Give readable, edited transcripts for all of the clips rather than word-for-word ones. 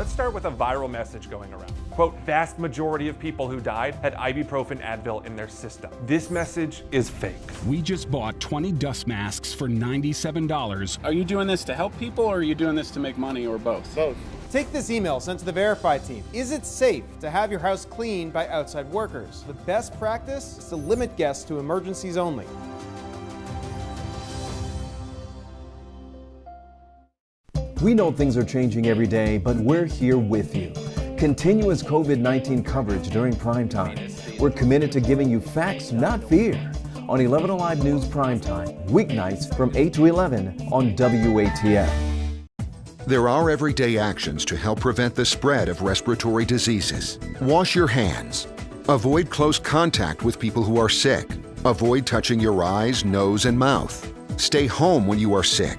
Let's start with a viral message going around. Quote, vast majority of people who died had ibuprofen Advil in their system. This message is fake. We just bought 20 dust masks for $97. Are you doing this to help people, or are you doing this to make money, or both? Both. Take this email sent to the Verify team. Is it safe to have your house cleaned by outside workers? The best practice is to limit guests to emergencies only. We know things are changing every day, but we're here with you. Continuous COVID-19 coverage during prime time. We're committed to giving you facts, not fear. On 11Alive News Primetime, weeknights from 8 to 11 on WATF. There are everyday actions to help prevent the spread of respiratory diseases. Wash your hands. Avoid close contact with people who are sick. Avoid touching your eyes, nose, and mouth. Stay home when you are sick.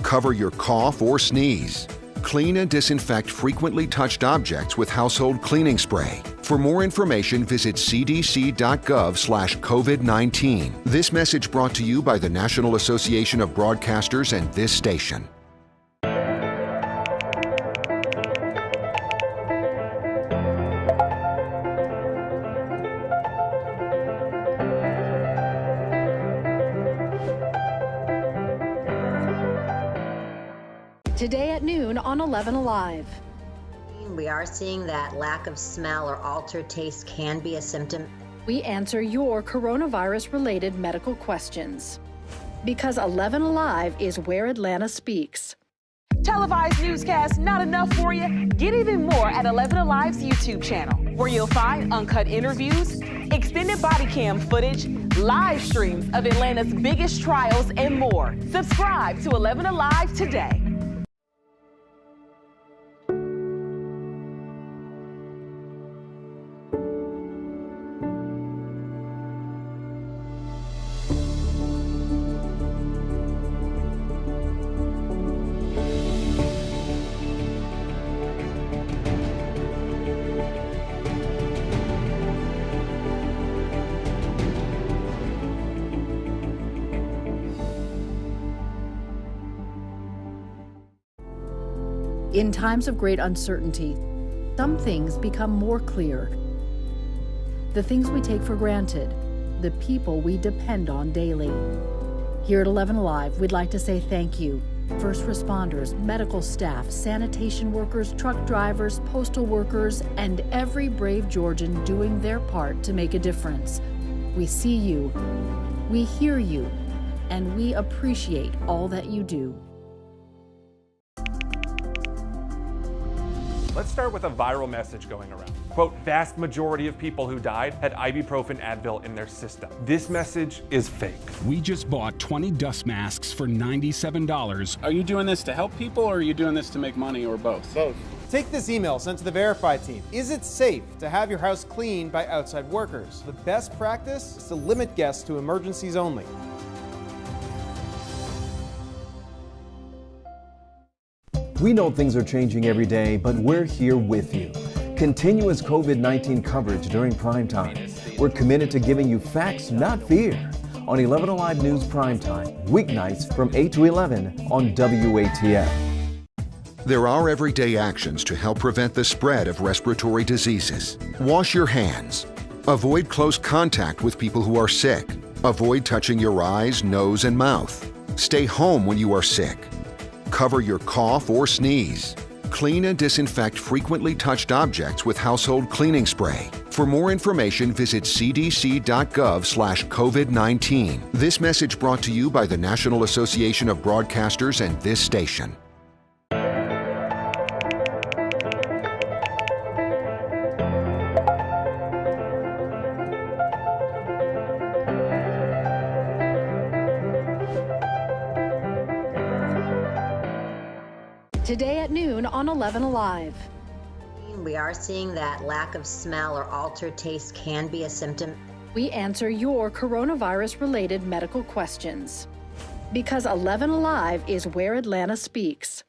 Cover your cough or sneeze. Clean and disinfect frequently touched objects with household cleaning spray. For more information, visit cdc.gov/COVID-19. This message brought to you by the National Association of Broadcasters and this station. Today at noon on 11Alive. We are seeing that lack of smell or altered taste can be a symptom. We answer your coronavirus-related medical questions. Because 11Alive is where Atlanta speaks. Televised newscasts not enough for you? Get even more at 11Alive's YouTube channel, where you'll find uncut interviews, extended body cam footage, live streams of Atlanta's biggest trials, and more. Subscribe to 11Alive today. In times of great uncertainty, some things become more clear. The things we take for granted, the people we depend on daily. Here at 11Alive, we'd like to say thank you. First responders, medical staff, sanitation workers, truck drivers, postal workers, and every brave Georgian doing their part to make a difference. We see you, we hear you, and we appreciate all that you do. Let's start with a viral message going around. Quote, vast majority of people who died had ibuprofen Advil in their system. This message is fake. We just bought 20 dust masks for $97. Are you doing this to help people, or are you doing this to make money, or both? Both. Take this email sent to the Verify team. Is it safe to have your house cleaned by outside workers? The best practice is to limit guests to emergencies only. We know things are changing every day, but we're here with you. Continuous COVID-19 coverage during prime time. We're committed to giving you facts, not fear. On 11Alive News Primetime, weeknights from 8 to 11 on WATF. There are everyday actions to help prevent the spread of respiratory diseases. Wash your hands. Avoid close contact with people who are sick. Avoid touching your eyes, nose, and mouth. Stay home when you are sick. Cover your cough or sneeze. Clean and disinfect frequently touched objects with household cleaning spray. For more information, visit cdc.gov/COVID-19. This message brought to you by the National Association of Broadcasters and this station. Today at noon on 11Alive. We are seeing that lack of smell or altered taste can be a symptom. We answer your coronavirus-related medical questions. Because 11Alive is where Atlanta speaks.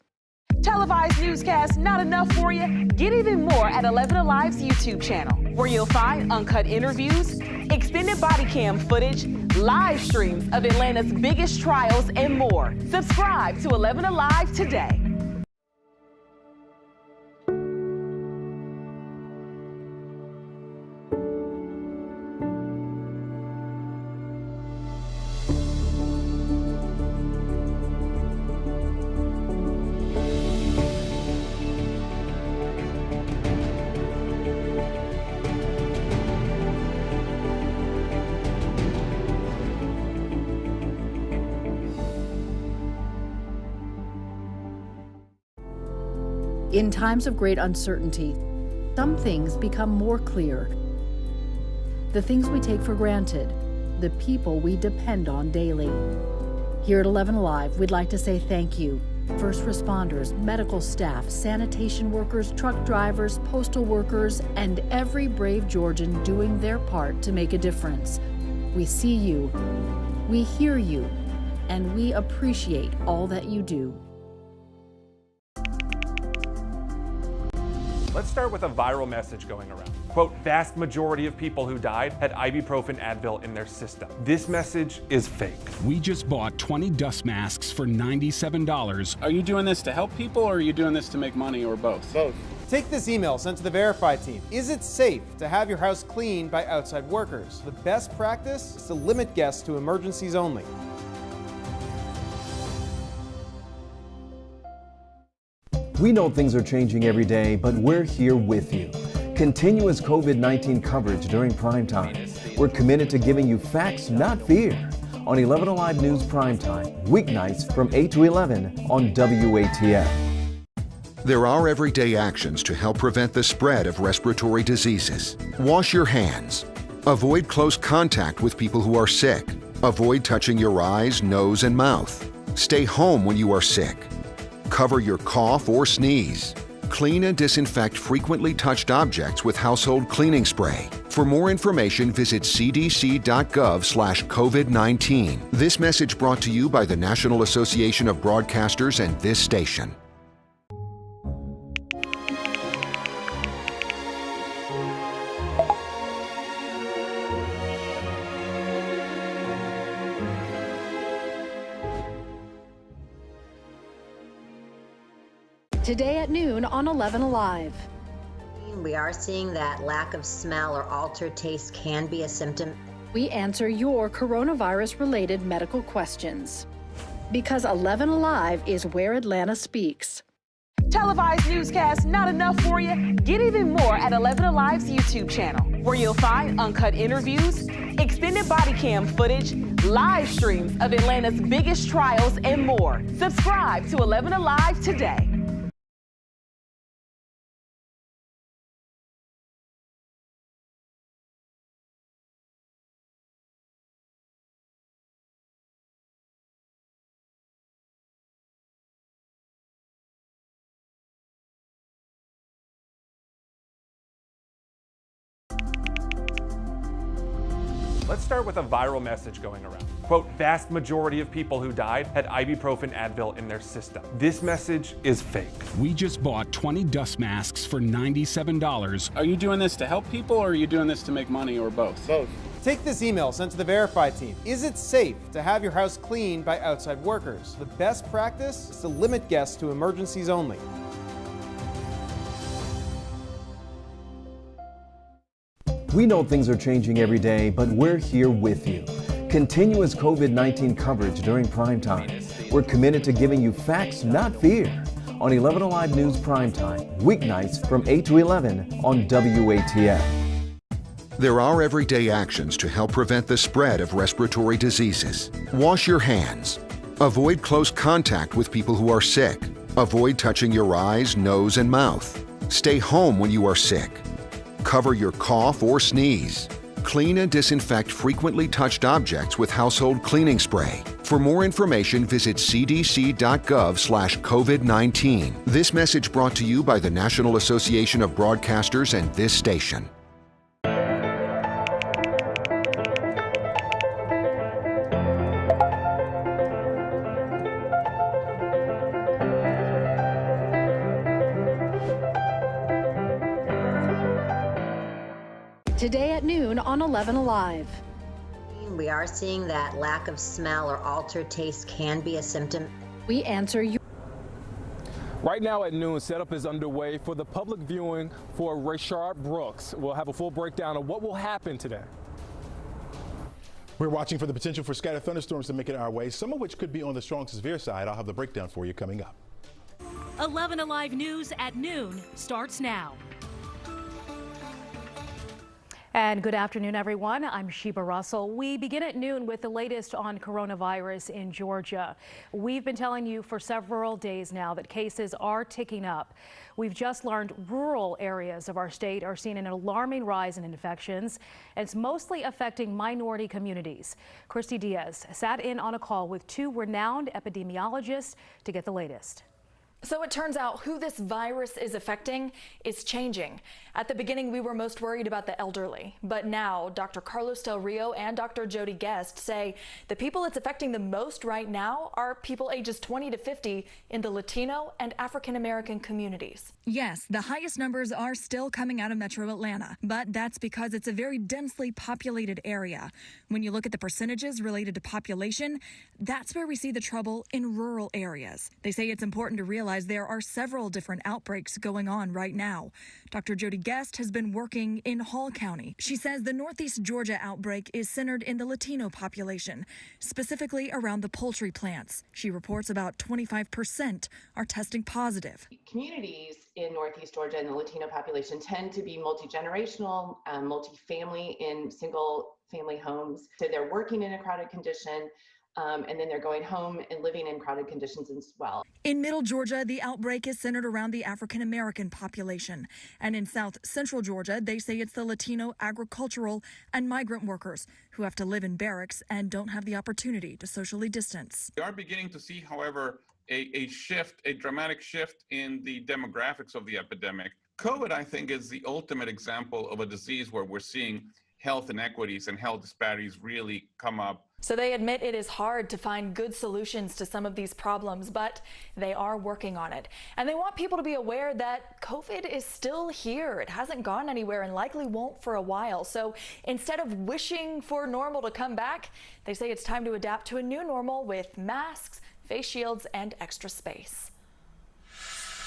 Televised newscasts not enough for you? Get even more at 11Alive's YouTube channel, where you'll find uncut interviews, extended body cam footage, live streams of Atlanta's biggest trials, and more. Subscribe to 11Alive today. In times of great uncertainty, some things become more clear. The things we take for granted, the people we depend on daily. Here at 11Alive, we'd like to say thank you. First responders, medical staff, sanitation workers, truck drivers, postal workers, and every brave Georgian doing their part to make a difference. We see you, we hear you, and we appreciate all that you do. Let's start with a viral message going around. Quote, vast majority of people who died had ibuprofen Advil in their system. This message is fake. We just bought 20 dust masks for $97. Are you doing this to help people or are you doing this to make money or both? Both. Take this email sent to the Verify team. Is it safe to have your house cleaned by outside workers? The best practice is to limit guests to emergencies only. We know things are changing every day, but we're here with you. Continuous COVID-19 coverage during prime time. We're committed to giving you facts, not fear. On 11Alive News Primetime, weeknights from 8 to 11 on WATF. There are everyday actions to help prevent the spread of respiratory diseases. Wash your hands. Avoid close contact with people who are sick. Avoid touching your eyes, nose, and mouth. Stay home when you are sick. Cover your cough or sneeze. Clean and disinfect frequently touched objects with household cleaning spray. For more information, visit cdc.gov/COVID-19. This message brought to you by the National Association of Broadcasters and this station. Today at noon on 11Alive. We are seeing that lack of smell or altered taste can be a symptom. We answer your coronavirus-related medical questions. Because 11Alive is where Atlanta speaks. Televised newscasts not enough for you? Get even more at 11Alive's YouTube channel, where you'll find uncut interviews, extended body cam footage, live streams of Atlanta's biggest trials, and more. Subscribe to 11Alive today. Let's start with a viral message going around. Quote, vast majority of people who died had ibuprofen Advil in their system. This message is fake. We just bought 20 dust masks for $97. Are you doing this to help people or are you doing this to make money or both? Both. Take this email sent to the Verify team. Is it safe to have your house cleaned by outside workers? The best practice is to limit guests to emergencies only. We know things are changing every day, but we're here with you. Continuous COVID-19 coverage during prime time. We're committed to giving you facts, not fear. On 11Alive News Primetime, weeknights from 8 to 11 on WATF. There are everyday actions to help prevent the spread of respiratory diseases. Wash your hands. Avoid close contact with people who are sick. Avoid touching your eyes, nose, and mouth. Stay home when you are sick. Cover your cough or sneeze. Clean and disinfect frequently touched objects with household cleaning spray. For more information, visit cdc.gov/COVID-19. This message brought to you by the National Association of Broadcasters and this station. Today at noon on 11Alive. We are seeing that lack of smell or altered taste can be a symptom. We answer you. Right now at noon, setup is underway for the public viewing for Rashard Brooks. We'll have a full breakdown of what will happen today. We're watching for the potential for scattered thunderstorms to make it our way, some of which could be on the strong to severe side. I'll have the breakdown for you coming up. 11Alive News at noon starts now. And good afternoon, everyone. I'm Sheba Russell. We begin at noon with the latest on coronavirus in Georgia. We've been telling you for several days now that cases are ticking up. We've just learned rural areas of our state are seeing an alarming rise in infections, and it's mostly affecting minority communities. Christy Diaz sat in on a call with two renowned epidemiologists to get the latest. So it turns out who this virus is affecting is changing. At the beginning, we were most worried about the elderly, but now Dr. Carlos Del Rio and Dr. Jody Guest say the people it's affecting the most right now are people ages 20 to 50 in the Latino and African American communities. Yes, the highest numbers are still coming out of Metro Atlanta, but that's because it's a very densely populated area. When you look at the percentages related to population, that's where we see the trouble in rural areas. They say it's important to realize there are several different outbreaks going on right now. Dr. Jody Guest has been working in Hall County. She says the Northeast Georgia outbreak is centered in the Latino population, specifically around the poultry plants. She reports about 25% are testing positive. Communities in Northeast Georgia and the Latino population tend to be multi-generational, multi-family in single family homes. So they're working in a crowded condition. And then they're going home and living in crowded conditions as well. In Middle Georgia, the outbreak is centered around the African American population. And in South Central Georgia, they say it's the Latino agricultural and migrant workers who have to live in barracks and don't have the opportunity to socially distance. We are beginning to see, however, a dramatic shift in the demographics of the epidemic. COVID, I think, is the ultimate example of a disease where we're seeing health inequities and health disparities really come up. So they admit it is hard to find good solutions to some of these problems, but they are working on it. And they want people to be aware that COVID is still here. It hasn't gone anywhere and likely won't for a while. So instead of wishing for normal to come back, they say it's time to adapt to a new normal with masks, face shields, and extra space.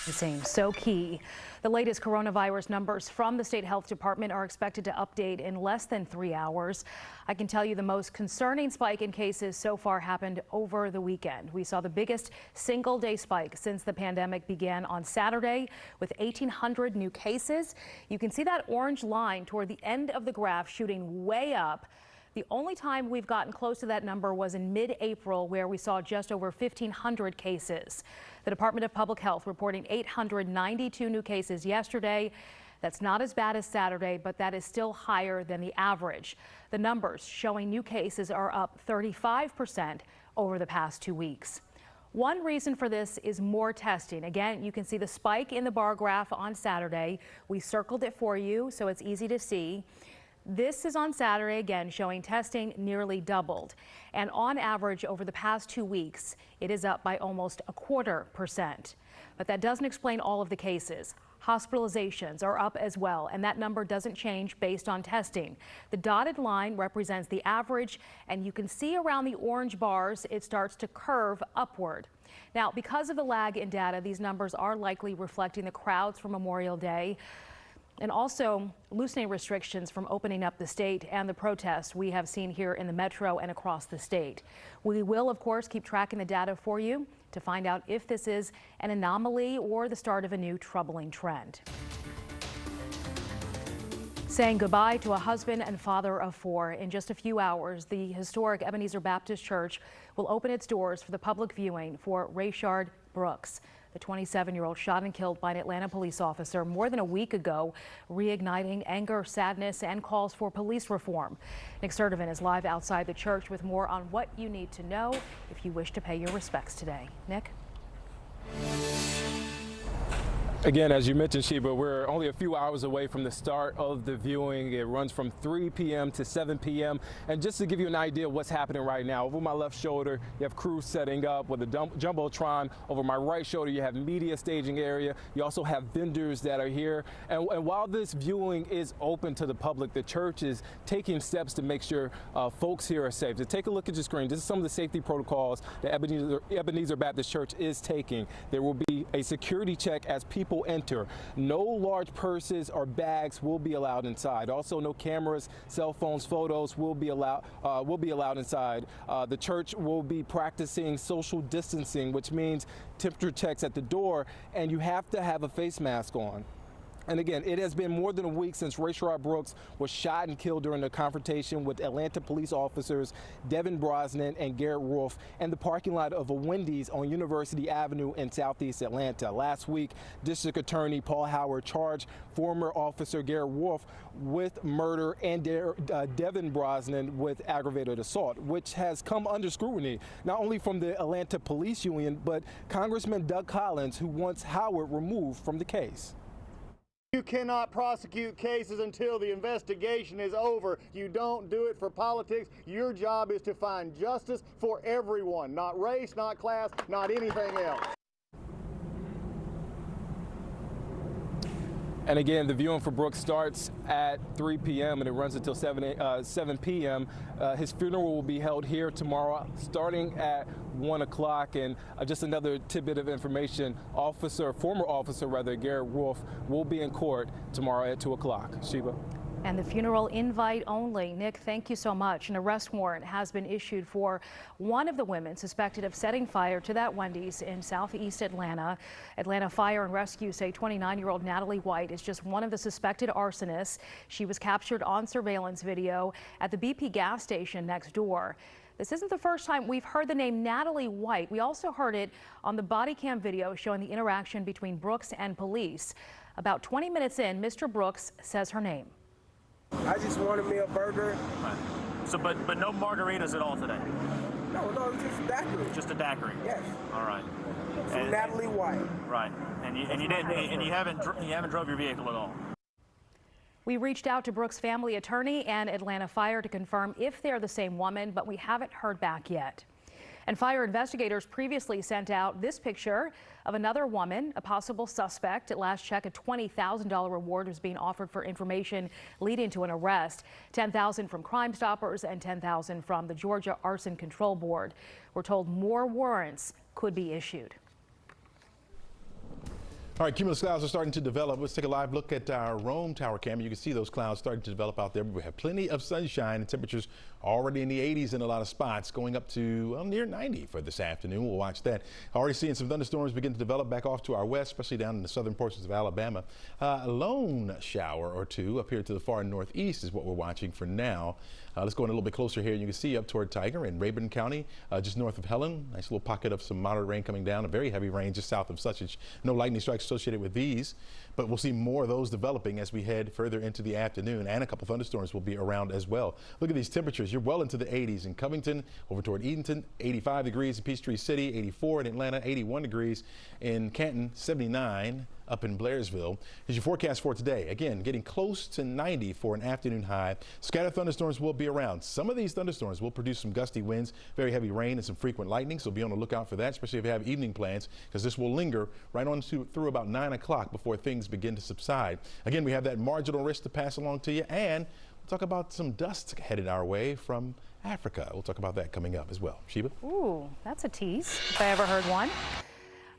It seems so key. The latest coronavirus numbers from the state health department are expected to update in less than 3 hours. I can tell you the most concerning spike in cases so far happened over the weekend. We saw the biggest single day spike since the pandemic began on Saturday with 1,800 new cases. You can see that orange line toward the end of the graph shooting way up. The only time we've gotten close to that number was in mid-April, where we saw just over 1,500 cases. The Department of Public Health reporting 892 new cases yesterday. That's not as bad as Saturday, but that is still higher than the average. The numbers showing new cases are up 35% over the past 2 weeks. One reason for this is more testing. Again, you can see the spike in the bar graph on Saturday. We circled it for you so it's easy to see. This is on Saturday, again, showing testing nearly doubled. And on average, over the past 2 weeks, it is up by almost 0.25%. But that doesn't explain all of the cases. Hospitalizations are up as well, and that number doesn't change based on testing. The dotted line represents the average, and you can see around the orange bars, it starts to curve upward. Now, because of the lag in data, these numbers are likely reflecting the crowds for Memorial Day, and also loosening restrictions from opening up the state and the protests we have seen here in the metro and across the state. We will, of course, keep tracking the data for you to find out if this is an anomaly or the start of a new troubling trend. Saying goodbye to a husband and father of 4. In just a few hours, the historic Ebenezer Baptist Church will open its doors for the public viewing for Rashard Brooks. The 27-year-old shot and killed by an Atlanta police officer more than a week ago, reigniting anger, sadness, and calls for police reform. Nick Sertivin is live outside the church with more on what you need to know if you wish to pay your respects today. Nick? Again, as you mentioned, Sheba, we're only a few hours away from the start of the viewing. It runs from 3 p.m. to 7 p.m. And just to give you an idea of what's happening right now, over my left shoulder, you have crews setting up with a Jumbotron. Over my right shoulder, you have media staging area. You also have vendors that are here. And while this viewing is open to the public, the church is taking steps to make sure folks here are safe. To take a look at your screen, this is some of the safety protocols that Ebenezer Baptist Church is taking. There will be a security check as people enter. No large purses or bags will be allowed inside. Also, no cameras, cell phones, photos will be allowed inside. The church will be practicing social distancing, which means temperature checks at the door, and you have to have a face mask on. And again, it has been more than a week since Rashard Brooks was shot and killed during a confrontation with Atlanta police officers Devin Brosnan and Garrett Wolf in the parking lot of a Wendy's on University Avenue in Southeast Atlanta. Last week, District Attorney Paul Howard charged former officer Garrett Wolf with murder and Devin Brosnan with aggravated assault, which has come under scrutiny, not only from the Atlanta Police Union, but Congressman Doug Collins, who wants Howard removed from the case. You cannot prosecute cases until the investigation is over. You don't do it for politics. Your job is to find justice for everyone, not race, not class, not anything else. And again, the viewing for Brooks starts at 3 p.m. and it runs until 7 p.m. His funeral will be held here tomorrow, starting at 1 o'clock. And just another tidbit of information: former officer Garrett Wolf will be in court tomorrow at 2 o'clock. Sheba. And the funeral invite only. Nick, thank you so much. An arrest warrant has been issued for one of the women suspected of setting fire to that Wendy's in southeast Atlanta. Atlanta Fire and Rescue say 29-year-old Natalie White is just one of the suspected arsonists. She was captured on surveillance video at the BP gas station next door. This isn't the first time we've heard the name Natalie White. We also heard it on the body cam video showing the interaction between Brooks and police. About 20 minutes in, Mr. Brooks says her name. I just wanted me a burger. Right. So, but no margaritas at all today? No, it's just a daiquiri. Just a daiquiri? Yes. All right. From Natalie White. Right. And you haven't drove your vehicle at all? We reached out to Brooks' family attorney and Atlanta Fire to confirm if they're the same woman, but we haven't heard back yet. And fire investigators previously sent out this picture of another woman, a possible suspect. At last check, a $20,000 reward was being offered for information leading to an arrest. $10,000 from Crime Stoppers and $10,000 from the Georgia Arson Control Board. We're told more warrants could be issued. All right, cumulus clouds are starting to develop. Let's take a live look at our Rome Tower camera. You can see those clouds starting to develop out there. We have plenty of sunshine and temperatures already in the 80s in a lot of spots, going up to near 90 for this afternoon. We'll watch that. Already seeing some thunderstorms begin to develop back off to our west, especially down in the southern portions of Alabama. A lone shower or two up here to the far northeast is what we're watching for now. Let's go in a little bit closer here, and you can see up toward Tiger in Rayburn County, just north of Helen. Nice little pocket of some moderate rain coming down, a very heavy rain just south of Sussex. No lightning strikes associated with these, but we'll see more of those developing as we head further into the afternoon, and a couple thunderstorms will be around as well. Look at these temperatures. You're well into the 80s in Covington, over toward Edenton, 85 degrees in Peachtree City, 84 in Atlanta, 81 degrees in Canton, 79 up in Blairsville. Here's your forecast for today. Again, getting close to 90 for an afternoon high. Scattered thunderstorms will be around. Some of these thunderstorms will produce some gusty winds, very heavy rain, and some frequent lightning, so be on the lookout for that, especially if you have evening plans, because this will linger right on through about 9 o'clock before things begin to subside. Again, we have that marginal risk to pass along to you, and we'll talk about some dust headed our way from Africa. We'll talk about that coming up as well. Sheba? Ooh, that's a tease, if I ever heard one.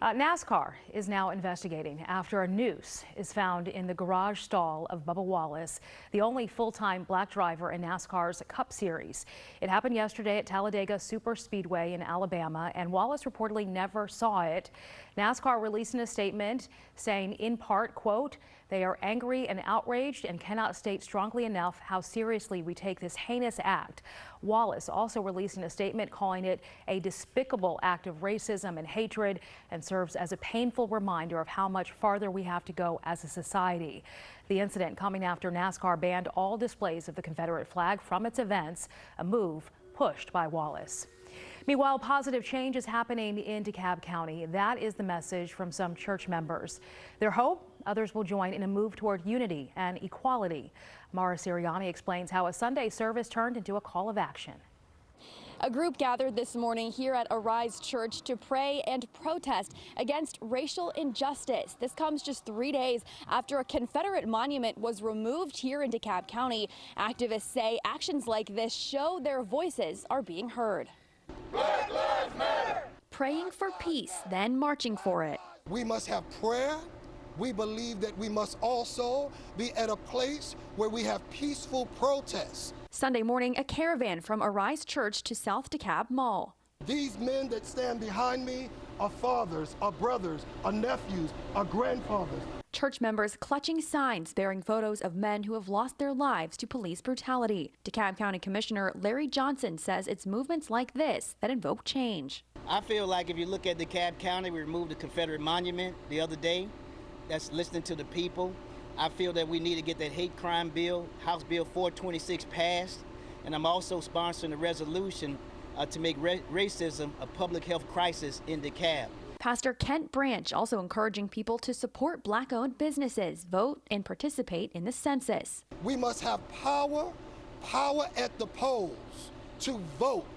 NASCAR is now investigating after a noose is found in the garage stall of Bubba Wallace, the only full-time black driver in NASCAR's Cup Series. It happened yesterday at Talladega Super Speedway in Alabama, and Wallace reportedly never saw it. NASCAR releasing a statement saying, in part, quote, "They are angry and outraged and cannot state strongly enough how seriously we take this heinous act." Wallace also releasing a statement calling it a despicable act of racism and hatred, and serves as a painful reminder of how much farther we have to go as a society. The incident coming after NASCAR banned all displays of the Confederate flag from its events, a move pushed by Wallace. Meanwhile, positive change is happening in DeKalb County. That is the message from some church members. Their hope others will join in a move toward unity and equality. Mara Siriani explains how a Sunday service turned into a call of action. A group gathered this morning here at Arise Church to pray and protest against racial injustice. This comes just 3 days after a Confederate monument was removed here in DeKalb County. Activists say actions like this show their voices are being heard. Black Lives Matter! Praying for peace, then marching for it. We must have prayer. We believe that we must also be at a place where we have peaceful protests. Sunday morning, a caravan from Arise Church to South DeKalb Mall. These men that stand behind me are fathers, are brothers, are nephews, are grandfathers. Church members clutching signs bearing photos of men who have lost their lives to police brutality. DeKalb County Commissioner Larry Johnson says it's movements like this that invoke change. I feel like if you look at DeKalb County, we removed the Confederate monument the other day. That's listening to the people. I feel that we need to get that hate crime bill, House Bill 426, passed. And I'm also sponsoring a resolution to make racism a public health crisis in DeKalb. Pastor Kent Branch also encouraging people to support Black-owned businesses, vote, and participate in the census. We must have power at the polls to vote,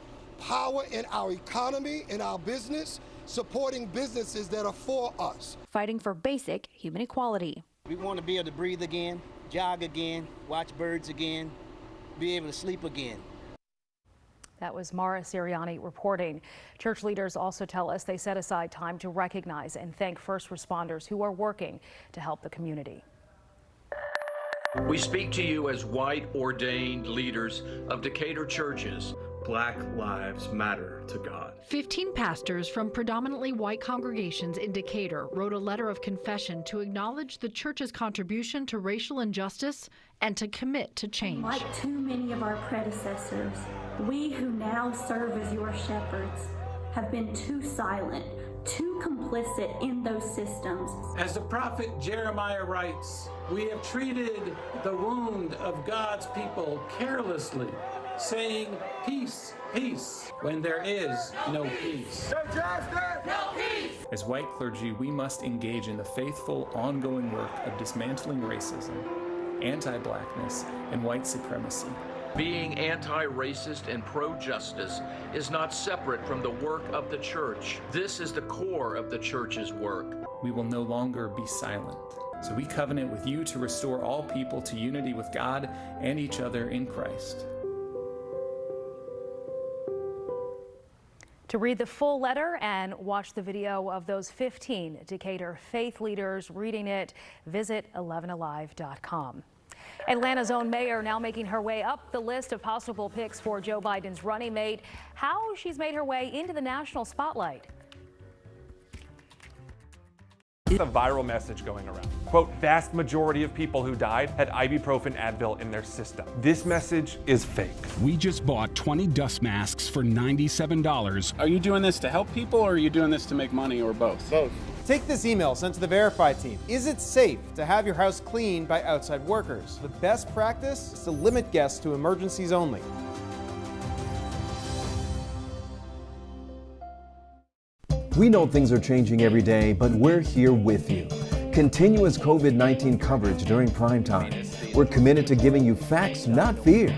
power in our economy, in our business, supporting businesses that are for us. Fighting for basic human equality. We want to be able to breathe again, jog again, watch birds again, be able to sleep again. That was Mara Sirianni reporting. Church leaders also tell us they set aside time to recognize and thank first responders who are working to help the community. We speak to you as white ordained leaders of Decatur churches. Black lives matter to God. 15 pastors from predominantly white congregations in Decatur wrote a letter of confession to acknowledge the church's contribution to racial injustice and to commit to change. Like too many of our predecessors, we who now serve as your shepherds have been too silent, too complicit in those systems. As the prophet Jeremiah writes, we have treated the wound of God's people carelessly, saying peace, peace, when there is no peace. No peace! As white clergy, we must engage in the faithful, ongoing work of dismantling racism, anti-blackness, and white supremacy. Being anti-racist and pro-justice is not separate from the work of the church. This is the core of the church's work. We will no longer be silent. So we covenant with you to restore all people to unity with God and each other in Christ. To read the full letter and watch the video of those 15 Decatur faith leaders reading it, visit 11alive.com. Atlanta's own mayor now making her way up the list of possible picks for Joe Biden's running mate. How she's made her way into the national spotlight. A viral message going around. Quote, vast majority of people who died had ibuprofen Advil in their system. This message is fake. We just bought 20 dust masks for $97. Are you doing this to help people or are you doing this to make money or both? Both. Take this email sent to the Verify team. Is it safe to have your house cleaned by outside workers? The best practice is to limit guests to emergencies only. We know things are changing every day, but we're here with you. Continuous COVID-19 coverage during prime time. We're committed to giving you facts, not fear.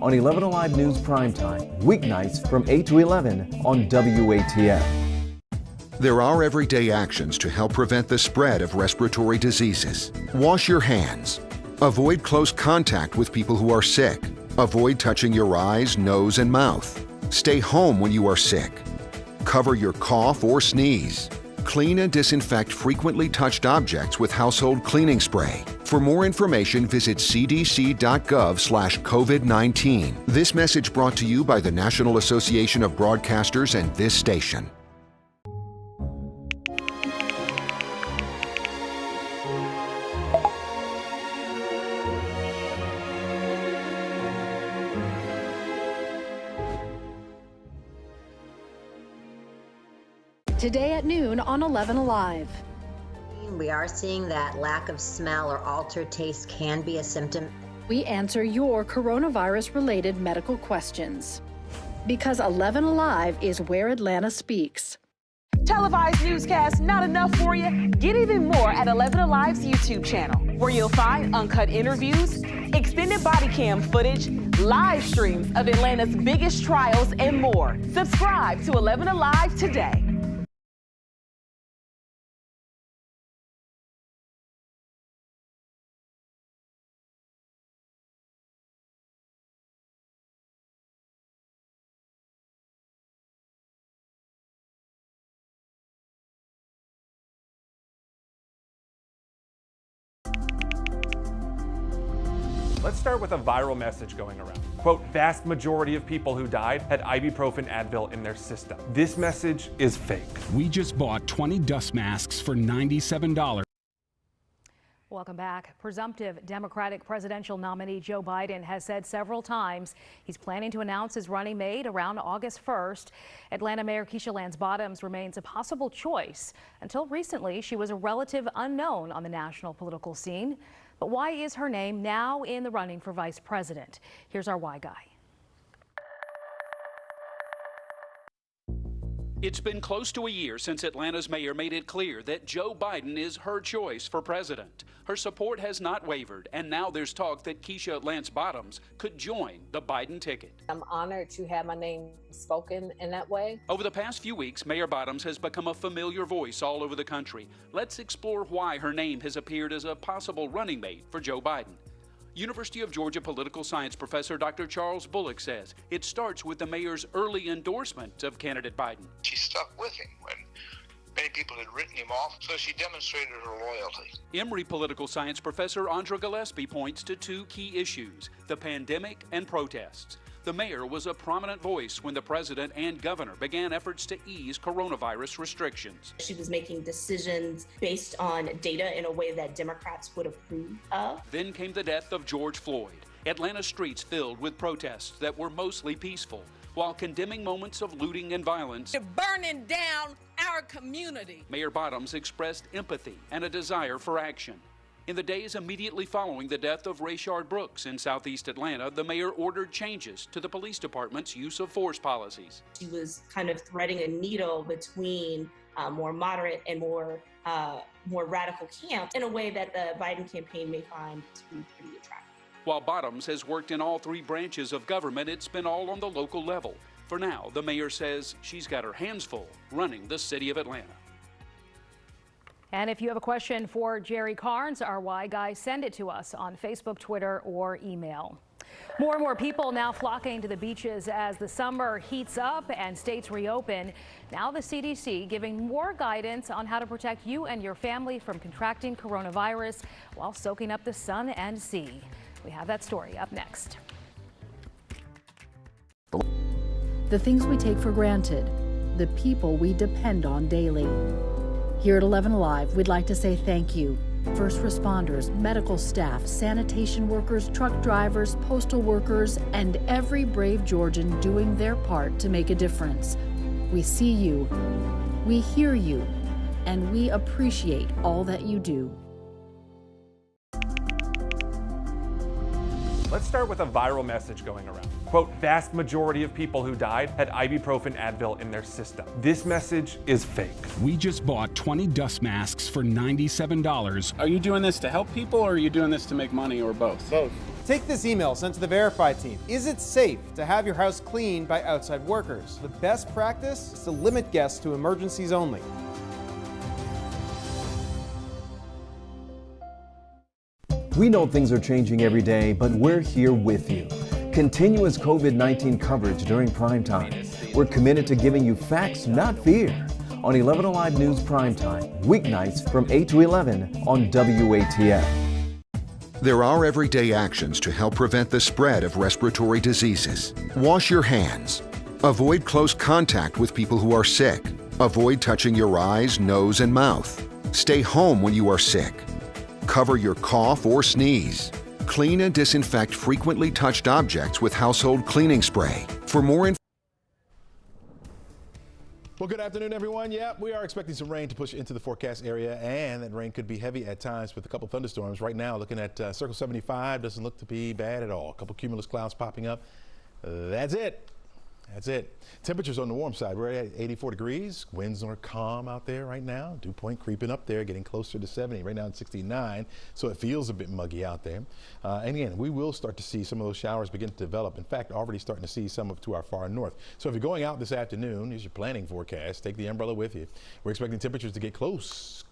On 11Alive News Primetime, weeknights from 8 to 11 on WATF. There are everyday actions to help prevent the spread of respiratory diseases. Wash your hands. Avoid close contact with people who are sick. Avoid touching your eyes, nose, and mouth. Stay home when you are sick. Cover your cough or sneeze. Clean and disinfect frequently touched objects with household cleaning spray. For more information, visit cdc.gov/COVID-19. This message brought to you by the National Association of Broadcasters and this station. Today at noon on 11Alive. We are seeing that lack of smell or altered taste can be a symptom. We answer your coronavirus-related medical questions. Because 11Alive is where Atlanta speaks. Televised newscasts not enough for you? Get even more at 11Alive's YouTube channel, where you'll find uncut interviews, extended body cam footage, live streams of Atlanta's biggest trials, and more. Subscribe to 11Alive today. Let's start with a viral message going around. Quote, vast majority of people who died had ibuprofen Advil in their system. This message is fake. We just bought 20 dust masks for $97. Welcome back. Presumptive Democratic presidential nominee Joe Biden has said several times he's planning to announce his running mate around August 1st. Atlanta Mayor Keisha Lance Bottoms remains a possible choice. Until recently, she was a relative unknown on the national political scene. But why is her name now in the running for vice president? Here's our Why Guy. It's been close to a year since Atlanta's mayor made it clear that Joe Biden is her choice for president. Her support has not wavered, and now there's talk that Keisha Lance Bottoms could join the Biden ticket. I'm honored to have my name spoken in that way. Over the past few weeks, Mayor Bottoms has become a familiar voice all over the country. Let's explore why her name has appeared as a possible running mate for Joe Biden. University of Georgia political science professor Dr. Charles Bullock says it starts with the mayor's early endorsement of candidate Biden. She stuck with him when many people had written him off, so she demonstrated her loyalty. Emory political science professor Andra Gillespie points to two key issues, the pandemic and protests. The mayor was a prominent voice when the president and governor began efforts to ease coronavirus restrictions. She was making decisions based on data in a way that Democrats would approve of. Then came the death of George Floyd. Atlanta streets filled with protests that were mostly peaceful, while condemning moments of looting and violence. They're burning down our community. Mayor Bottoms expressed empathy and a desire for action. In the days immediately following the death of Rashard Brooks in southeast Atlanta, the mayor ordered changes to the police department's use of force policies. She was kind of threading a needle between more moderate and more radical camps in a way that the Biden campaign may find to be pretty attractive. While Bottoms has worked in all three branches of government, it's been all on the local level. For now, the mayor says she's got her hands full running the city of Atlanta. And if you have a question for Jerry Carnes, our Why Guy, send it to us on Facebook, Twitter, or email. More and more people now flocking to the beaches as the summer heats up and states reopen. Now the CDC giving more guidance on how to protect you and your family from contracting coronavirus while soaking up the sun and sea. We have that story up next. The things we take for granted, the people we depend on daily. Here at 11Alive, we'd like to say thank you. First responders, medical staff, sanitation workers, truck drivers, postal workers, and every brave Georgian doing their part to make a difference. We see you, we hear you, and we appreciate all that you do. Let's start with a viral message going around. Quote, vast majority of people who died had ibuprofen Advil in their system. This message is fake. We just bought 20 dust masks for $97. Are you doing this to help people or are you doing this to make money or both? Both. Take this email sent to the Verify team. Is it safe to have your house cleaned by outside workers? The best practice is to limit guests to emergencies only. We know things are changing every day, but we're here with you. Continuous COVID-19 coverage during prime time. We're committed to giving you facts, not fear. On 11Alive News Primetime, weeknights from 8 to 11 on WATF. There are everyday actions to help prevent the spread of respiratory diseases. Wash your hands. Avoid close contact with people who are sick. Avoid touching your eyes, nose, and mouth. Stay home when you are sick. Cover your cough or sneeze. Clean and disinfect frequently touched objects with household cleaning spray. For more information. Well, good afternoon, everyone. Yeah, we are expecting some rain to push into the forecast area, and that rain could be heavy at times with a couple thunderstorms. Right now, looking at Circle 75, doesn't look to be bad at all. A couple cumulus clouds popping up. That's it. That's it. Temperatures on the warm side. We're at 84 degrees. Winds are calm out there right now. Dew point creeping up there, getting closer to 70. Right now it's 69, so it feels a bit muggy out there. And again, we will start to see some of those showers begin to develop. In fact, already starting to see some up to our far north. So if you're going out this afternoon, here's your planning forecast. Take the umbrella with you. We're expecting temperatures to get close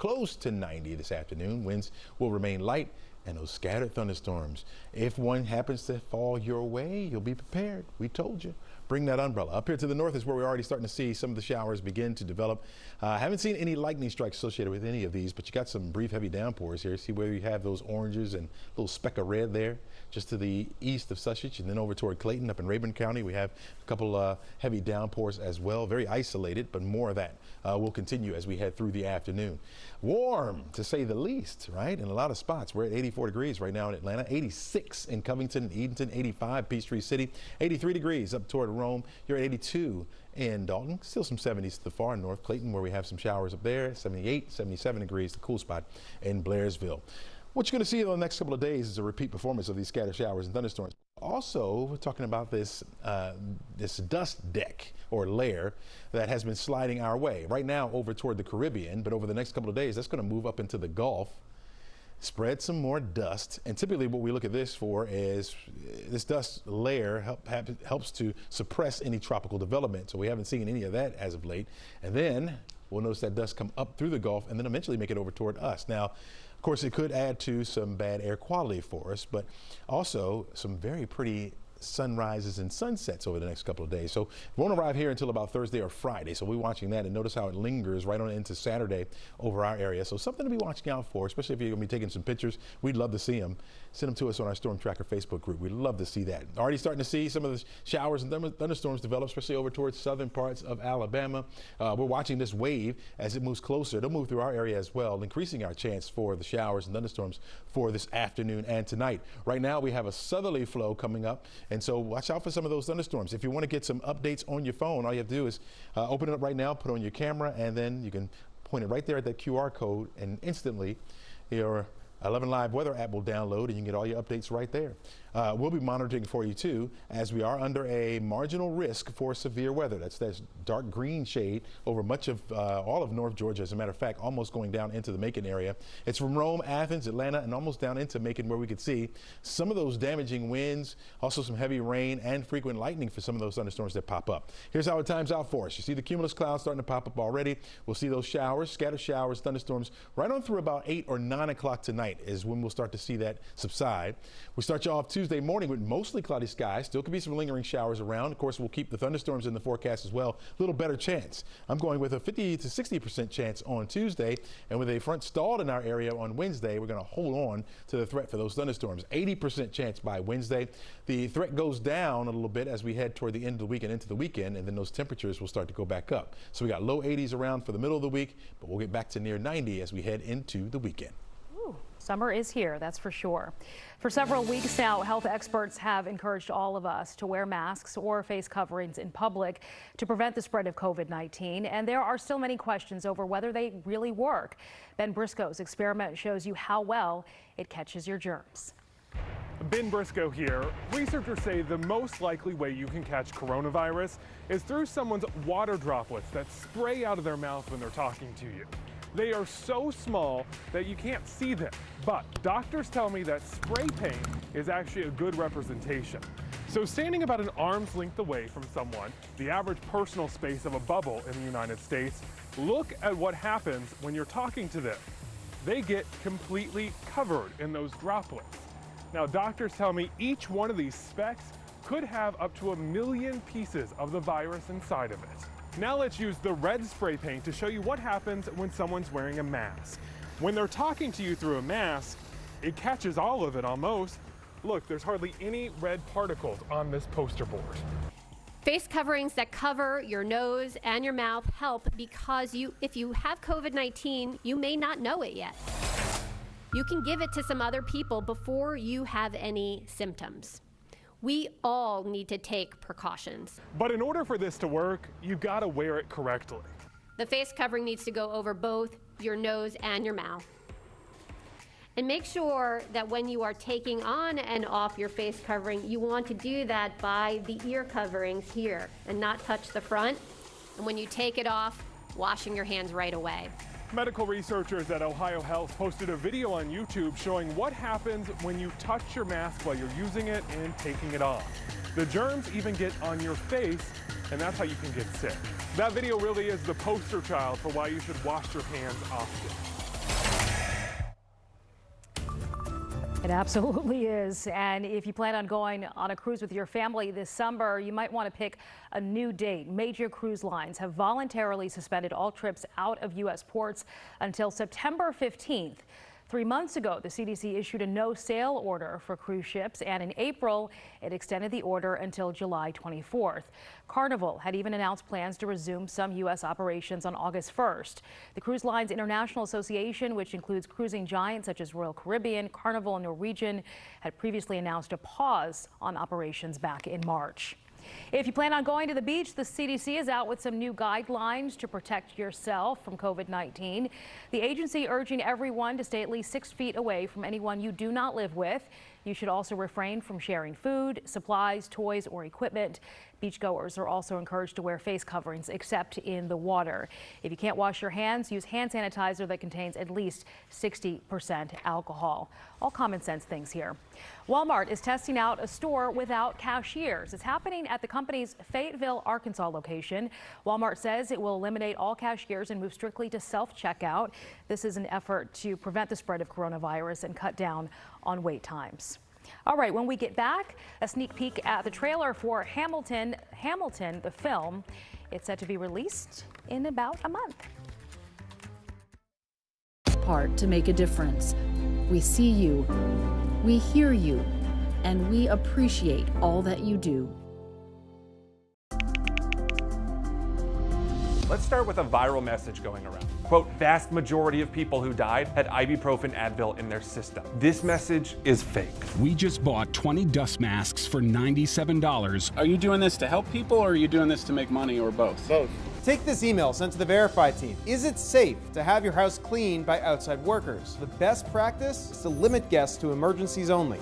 to 90 this afternoon. Winds will remain light, and those scattered thunderstorms, if one happens to fall your way, you'll be prepared. We told you. bring that umbrella. Up here to the north is where we're already starting to see some of the showers begin to develop. Haven't seen any lightning strikes associated with any of these, but you got some brief heavy downpours here. See where you have those oranges and a little speck of red there, just to the east of Sussex, and then over toward Clayton up in Rayburn County. We have a couple heavy downpours as well, very isolated, but more of that will continue as we head through the afternoon. Warm, to say the least, right? In a lot of spots. We're at 84 degrees right now in Atlanta, 86 in Covington and Edenton, 85 Peachtree City, 83 degrees up toward Rome. You're at 82 in Dalton. Still some 70s to the far north. Clayton, where we have some showers up there, 78, 77 degrees, the cool spot in Blairsville. What you're going to see in the next couple of days is a repeat performance of these scattered showers and thunderstorms. Also, we're talking about this this dust deck or layer that has been sliding our way right now over toward the Caribbean, but over the next couple of days, that's going to move up into the Gulf, spread some more dust. And typically what we look at this for is this dust layer helps to suppress any tropical development. So we haven't seen any of that as of late. And then we'll notice that dust come up through the Gulf and then eventually make it over toward us. Now, of course, it could add to some bad air quality for us, but also some very pretty sunrises and sunsets over the next couple of days. So it won't arrive here until about Thursday or Friday. So we're watching that, and notice how it lingers right on into Saturday over our area. So something to be watching out for, especially if you're going to be taking some pictures. We'd love to see them. Send them to us on our Storm Tracker Facebook group. We'd love to see that. Already starting to see some of the showers and thunderstorms develop, especially over towards southern parts of Alabama. We're watching this wave as it moves closer. It'll move through our area as well, increasing our chance for the showers and thunderstorms for this afternoon and tonight. Right now, we have a southerly flow coming up, and so watch out for some of those thunderstorms. If you want to get some updates on your phone, all you have to do is open it up right now, put it on your camera, and then you can point it right there at that QR code, and instantly your 11Alive weather app will download and you can get all your updates right there. We'll be monitoring for you too, as we are under a marginal risk for severe weather. That's that dark green shade over much of all of North Georgia. As a matter of fact, almost going down into the Macon area. It's from Rome, Athens, Atlanta, and almost down into Macon, where we could see some of those damaging winds, also some heavy rain and frequent lightning for some of those thunderstorms that pop up. Here's how it times out for us. You see the cumulus clouds starting to pop up already. We'll see those showers, scattered showers, thunderstorms right on through about 8 or 9 o'clock tonight is when we'll start to see that subside. We start you off Tuesday morning with mostly cloudy skies. Still could be some lingering showers around. Of course, we'll keep the thunderstorms in the forecast as well. A little better chance. I'm going with a 50 to 60% chance on Tuesday, and with a front stalled in our area on Wednesday, we're going to hold on to the threat for those thunderstorms. 80% chance by Wednesday. The threat goes down a little bit as we head toward the end of the week and into the weekend, and then those temperatures will start to go back up. So we got low 80s around for the middle of the week, but we'll get back to near 90 as we head into the weekend. Summer is here, that's for sure. For several weeks now, health experts have encouraged all of us to wear masks or face coverings in public to prevent the spread of COVID-19. And there are still many questions over whether they really work. Ben Briscoe's experiment shows you how well it catches your germs. Ben Briscoe here. Researchers say the most likely way you can catch coronavirus is through someone's water droplets that spray out of their mouth when they're talking to you. They are so small that you can't see them, but doctors tell me that spray paint is actually a good representation. So standing about an arm's length away from someone, the average personal space of a bubble in the United States, look at what happens when you're talking to them. They get completely covered in those droplets. Now, doctors tell me each one of these specks could have up to 1 million pieces of the virus inside of it. Now let's use the red spray paint to show you what happens when someone's wearing a mask. When they're talking to you through a mask, it catches all of it almost. Look, there's hardly any red particles on this poster board. Face coverings that cover your nose and your mouth help because if you have COVID-19, you may not know it yet. You can give it to some other people before you have any symptoms. We all need to take precautions. But in order for this to work, you've got to wear it correctly. The face covering needs to go over both your nose and your mouth. And make sure that when you are taking on and off your face covering, you want to do that by the ear coverings here and not touch the front. And when you take it off, washing your hands right away. Medical researchers at Ohio Health posted a video on YouTube showing what happens when you touch your mask while you're using it and taking it off. The germs even get on your face, and that's how you can get sick. That video really is the poster child for why you should wash your hands often. It absolutely is. And if you plan on going on a cruise with your family this summer, you might want to pick a new date. Major cruise lines have voluntarily suspended all trips out of U.S. ports until September 15th. 3 months ago, the CDC issued a no-sail order for cruise ships, and in April, it extended the order until July 24th. Carnival had even announced plans to resume some U.S. operations on August 1st. The Cruise Lines International Association, which includes cruising giants such as Royal Caribbean, Carnival, and Norwegian, had previously announced a pause on operations back in March. If you plan on going to the beach, the CDC is out with some new guidelines to protect yourself from COVID-19. The agency urging everyone to stay at least 6 feet away from anyone you do not live with. You should also refrain from sharing food, supplies, toys, or equipment. Beachgoers are also encouraged to wear face coverings except in the water. If you can't wash your hands, use hand sanitizer that contains at least 60% alcohol. All common sense things here. Walmart is testing out a store without cashiers. It's happening at the company's Fayetteville, Arkansas location. Walmart says it will eliminate all cashiers and move strictly to self-checkout. This is an effort to prevent the spread of coronavirus and cut down on wait times. All right, when we get back, a sneak peek at the trailer for Hamilton, the film. It's set to be released in about a month. Part to make a difference. We see you, we hear you, and we appreciate all that you do. Let's start with a viral message going around. Quote, vast majority of people who died had ibuprofen Advil in their system. This message is fake. We just bought 20 dust masks for $97. Are you doing this to help people or are you doing this to make money or both? Both. Take this email sent to the Verify team. Is it safe to have your house cleaned by outside workers? The best practice is to limit guests to emergencies only.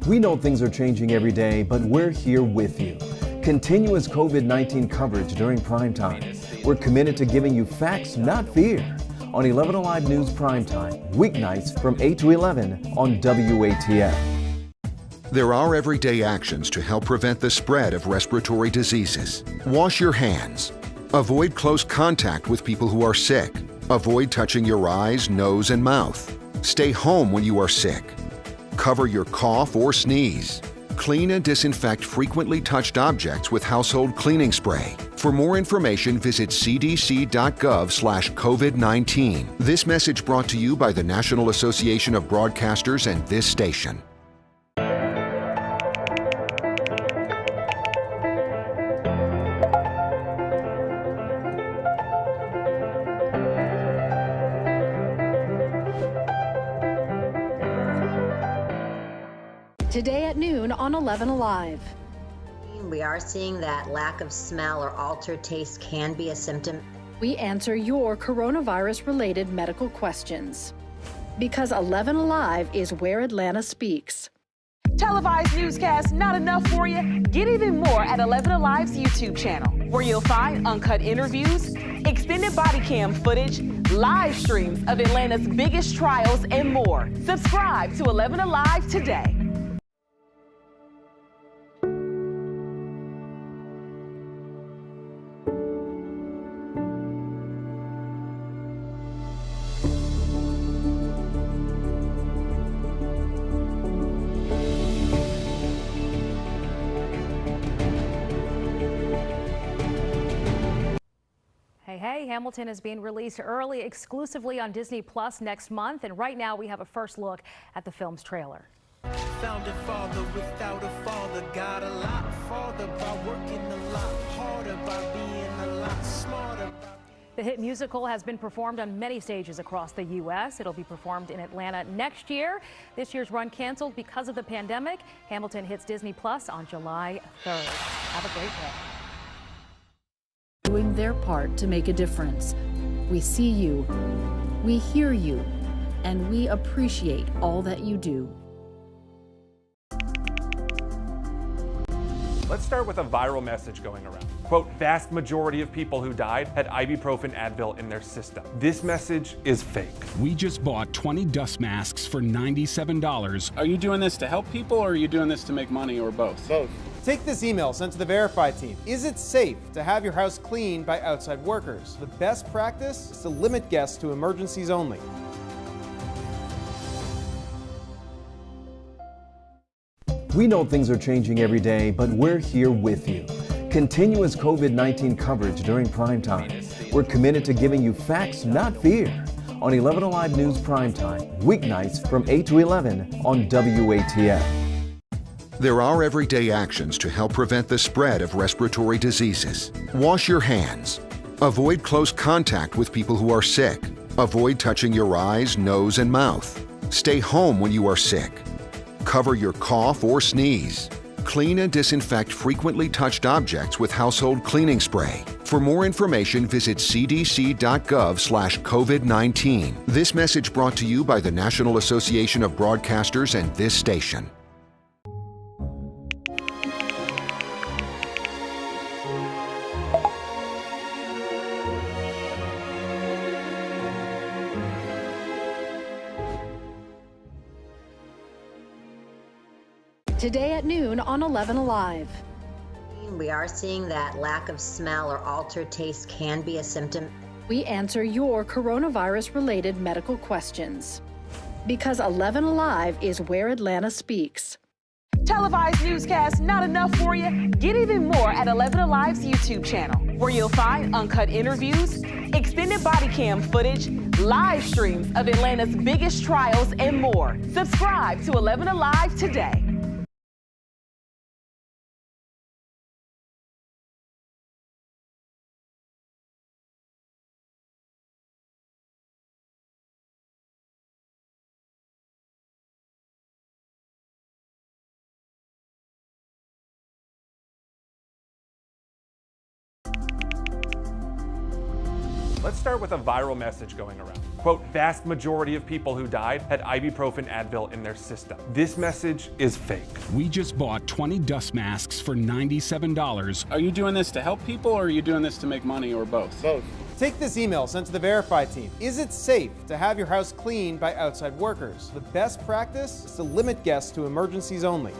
We know things are changing every day, but we're here with you. Continuous COVID-19 coverage during prime time. We're committed to giving you facts, not fear. On 11Alive News Primetime, weeknights from 8 to 11 on WATF. There are everyday actions to help prevent the spread of respiratory diseases. Wash your hands. Avoid close contact with people who are sick. Avoid touching your eyes, nose, and mouth. Stay home when you are sick. Cover your cough or sneeze. Clean and disinfect frequently touched objects with household cleaning spray. For more information, visit cdc.gov/COVID-19. This message brought to you by the National Association of Broadcasters and this station. Today at noon on 11Alive. We are seeing that lack of smell or altered taste can be a symptom. We answer your coronavirus-related medical questions. Because 11Alive is where Atlanta speaks. Televised newscasts not enough for you? Get even more at 11Alive's YouTube channel, where you'll find uncut interviews, extended body cam footage, live streams of Atlanta's biggest trials, and more. Subscribe to 11Alive today. Hey, Hamilton is being released early exclusively on Disney Plus next month, and right now we have a first look at the film's trailer. Found a father without a father, got a lot farther by working a lot harder, by being a lot smarter. The hit musical has been performed on many stages across the U.S. It'll be performed in Atlanta next year. This year's run canceled because of the pandemic. Hamilton hits Disney Plus on July 3rd. Have a great day. Doing their part to make a difference. We see you, we hear you, and we appreciate all that you do. Let's start with a viral message going around. Quote, vast majority of people who died had ibuprofen Advil in their system. This message is fake. We just bought 20 dust masks for $97. Are you doing this to help people or are you doing this to make money or both? Both. Take this email sent to the verified team. Is it safe to have your house cleaned by outside workers? The best practice is to limit guests to emergencies only. We know things are changing every day, but we're here with you. Continuous COVID-19 coverage during prime time. We're committed to giving you facts, not fear. On 11Alive News Primetime, weeknights from 8 to 11 on WATF. There are everyday actions to help prevent the spread of respiratory diseases. Wash your hands. Avoid close contact with people who are sick. Avoid touching your eyes, nose, and mouth. Stay home when you are sick. Cover your cough or sneeze. Clean and disinfect frequently touched objects with household cleaning spray. For more information, visit cdc.gov/COVID-19. This message brought to you by the National Association of Broadcasters and this station. Today at noon on 11Alive. We are seeing that lack of smell or altered taste can be a symptom. We answer your coronavirus-related medical questions. Because 11Alive is where Atlanta speaks. Televised newscasts not enough for you? Get even more at 11Alive's YouTube channel, where you'll find uncut interviews, extended body cam footage, live streams of Atlanta's biggest trials, and more. Subscribe to 11Alive today. Let's start with a viral message going around. Quote, vast majority of people who died had ibuprofen Advil in their system. This message is fake. We just bought 20 dust masks for $97. Are you doing this to help people or are you doing this to make money or both? Both. Take this email sent to the verified team. Is it safe to have your house cleaned by outside workers? The best practice is to limit guests to emergencies only.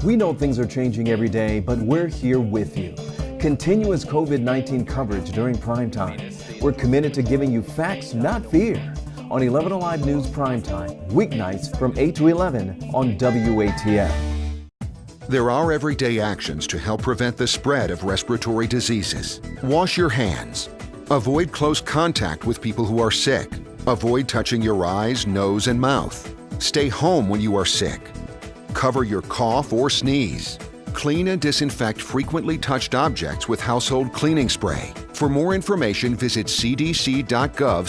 We know things are changing every day, but we're here with you. Continuous COVID-19 coverage during prime time. We're committed to giving you facts, not fear. On 11Alive News Primetime, weeknights from 8 to 11 on WATF. There are everyday actions to help prevent the spread of respiratory diseases. Wash your hands. Avoid close contact with people who are sick. Avoid touching your eyes, nose, and mouth. Stay home when you are sick. Cover your cough or sneeze. Clean and disinfect frequently touched objects with household cleaning spray. For more information, visit cdc.gov/.